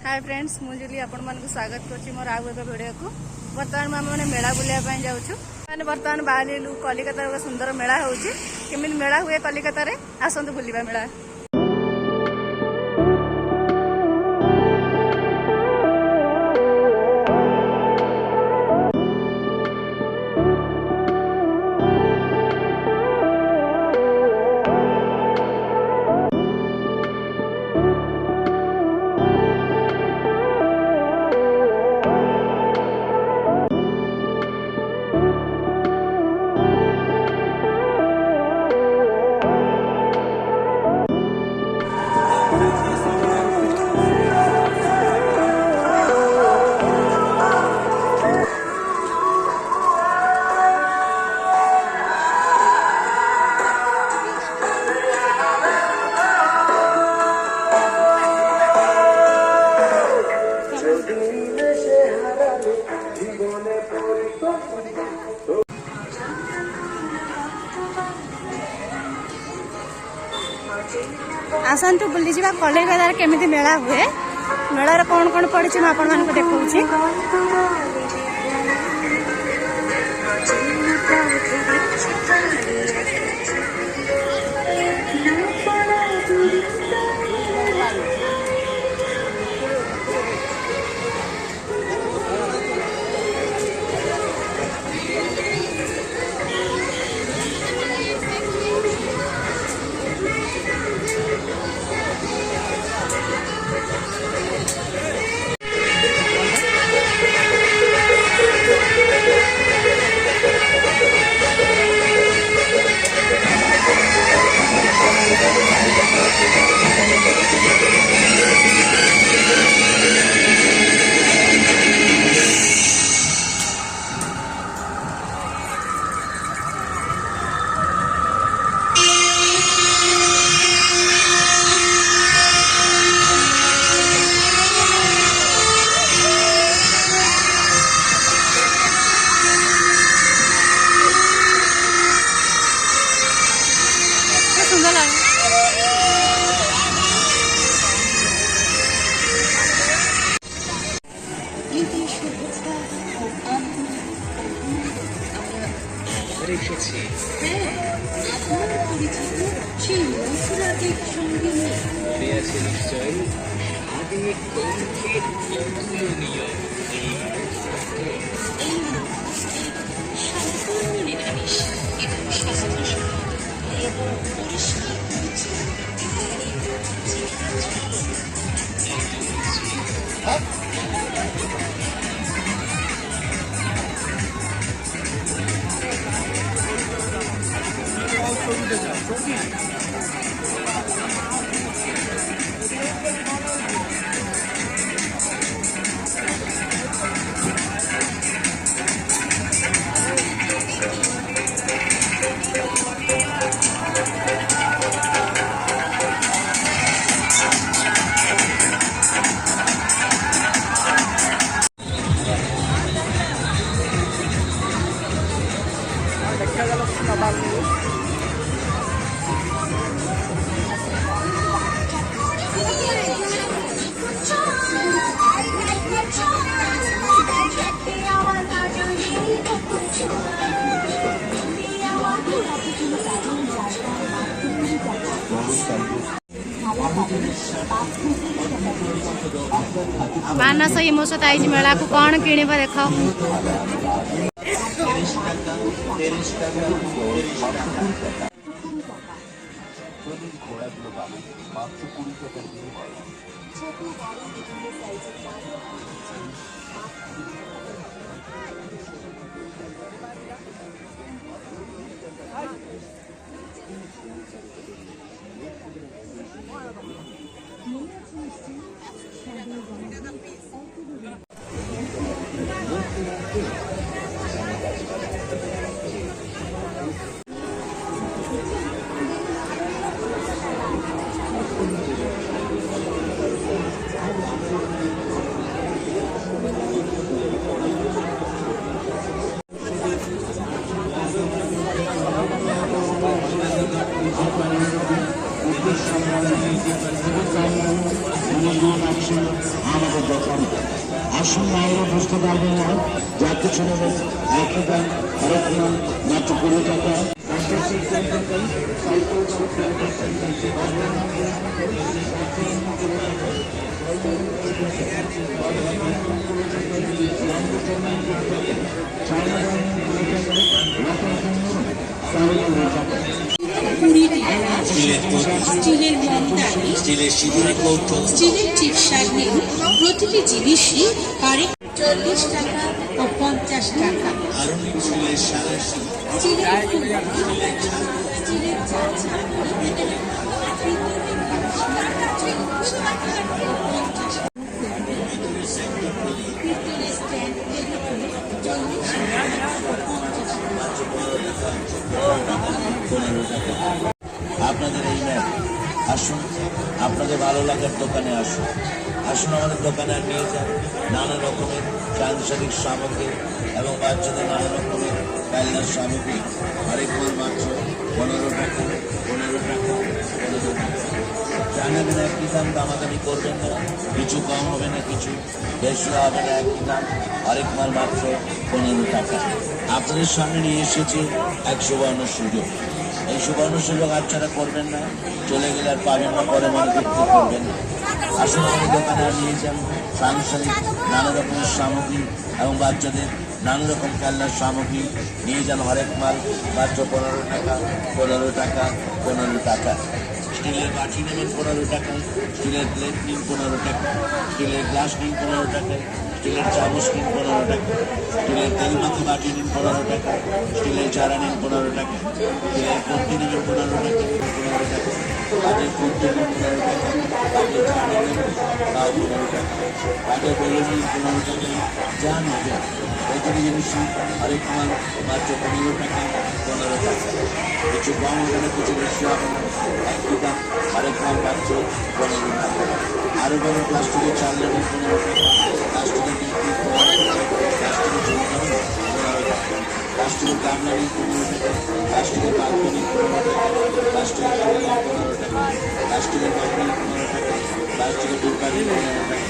Hi friends मुझे आपण मानक स्वागत करछि मोर आउ एक वीडियो को। बर्तमान आम मेला बुलाया जाऊँ मैंने बर्तमान बाहर कलिकता गोटे सुंदर मेला होची केमिन मेला हुए कलिकता रे आसंतु बुलिबा मेला। आसतु बुली जा कलिकतार केमिति मेला हुए मेलार कौन कौन पड़ी आपण मानक देखौछि। मानस ये मो सहित आई मेला को कौन किण देख আমাদের দোকান। আসুন বাইরে বুঝতে পারবেন না, যা কিছু নেবেন একই দাম, আরেক নাম মাত্র 20 টাকা। স্টিলের মমদানি, স্টিলের সিঁদুরের কৌটো, স্টিলের চিপসার নেই, প্রতিটি জিনিসই পারে 40 টাকা ও 50 টাকা। আরুণিক স্টিলের সারাশি, স্টিলের স্টিলের আপনাদের এই ম্যাপ। আসুন, আপনাদের ভালো লাগার দোকানে আসুন। আসুন আমাদের দোকানে আর নিয়ে যান নানা রকমের সাংসারিক সামগ্রী এবং বাচ্চাদের নানা রকমের খেলনার সামগ্রী। আরেক মাল মাত্র 15 টাকা, 15 টাকা, 15 টাকা। জানাবেন একই দাম, দামাদামি করবেন না, কিছু কম হবে না, কিছু বেশি হবে না, একই দাম। আরেক মাল মাত্র 15 টাকা। আপনাদের সামনে নিয়ে এসেছে এক সুবর্ণ সুযোগ। এই সুবর্ণ সুযোগ আপনারা করবেন না, চলে গেলে আর পাবেন না, পরে মনে করতে করবেন না। আসলে আমাদের দোকানে আর নিয়ে যান সাংসারিক নানা রকমের সামগ্রী এবং বাচ্চাদের নানা রকম খেলনার সামগ্রী নিয়ে যান। হরেক মাল মাত্র 15 টাকা, 15 টাকা, 15 টাকা। স্টিলের বাটি নেবেন 15 টাকা, স্টিলের প্লেট নিন 15 টাকা, স্টিলের গ্লাস নিন 15 টাকা, স্টিলের চামচ নিন 15 টাকা, স্টিলের তেল মাখা বাটি নিন 15 টাকা, স্টিলের চারা নিন 15 টাকা, স্টিলের কন্টি নেবেন 15 টাকা, 15 টাকা, কাঠের কন্টি নিন 15 টাকা, কাঠের চারা নেবেন তাও 15 টাকা, কাঠের বেলুন নিন 15 টাকা, যা নেবেন প্রতিটি জিনিসই আরেক মাল মাত্র 15 টাকা, 15 টাকা। কিছু কম হবে না, কিছু বেশি হবে না, একই দাম, আরেক মাল মাত্র 15 টাকা। আরো বড় প্লাস্টিকের চালনা নিন 15 টাকা, প্লাস্টিকের ডিপ নিন 15 টাকা, প্লাস্টিকের ঝুঁকা নিন 15 টাকা, প্লাস্টিকের গামলা নিন 15 টাকা, প্লাস্টিকের পাত্র নিন 15 টাকা, প্লাস্টিকের গামলা নিন 15 টাকা, প্লাস্টিকের পাত্র নিন 15 টাকা, প্লাস্টিকের ডিব্বা নিন 15 টাকা,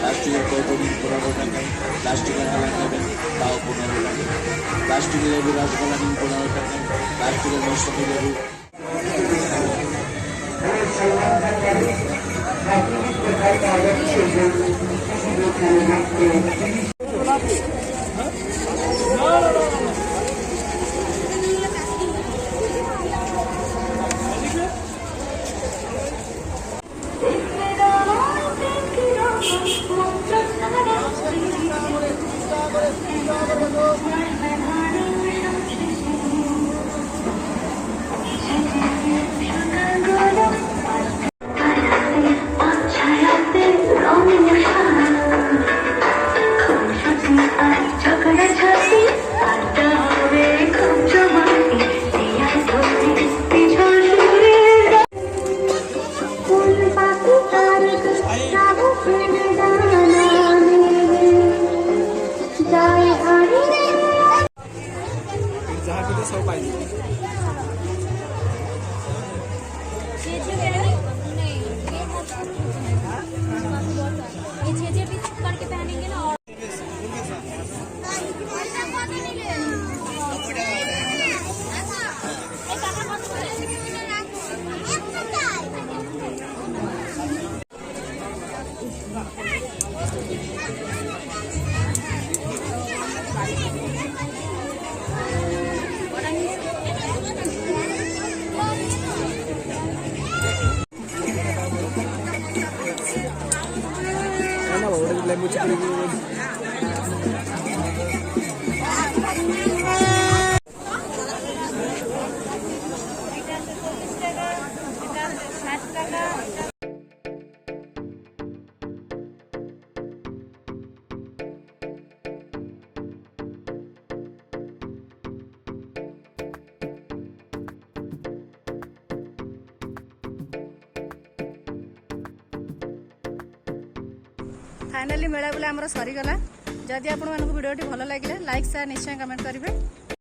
প্লাস্টিকের কৌটো নিন 15 টাকা, প্লাস্টিকের হালা নেবেন তাও 15 টাকা, প্লাস্টিকের লেবু রসগোল্লা নিন 15 টাকা, প্লাস্টিকের মৌসুমি লেবু। lembu cilik. फाइनाली मेला बुला आमर सरीगला जदि आपण भिडियोटी भल लगे लाइक शेयर निश्चय कमेंट करेंगे।